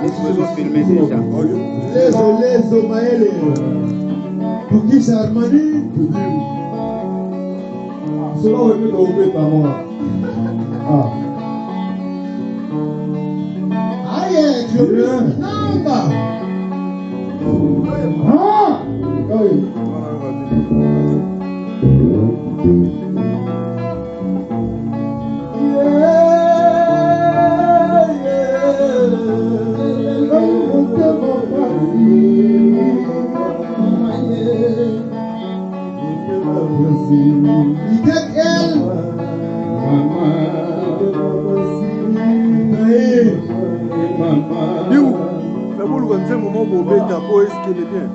Ils ont filmé déjà. Lezo Maele. Tukisha Armani. Cela aurait pu tomber par moi. Ah. Aïe, tu es namba. Ah. Oui. C'est un moment où on met ta peau, est-ce qu'il est bien?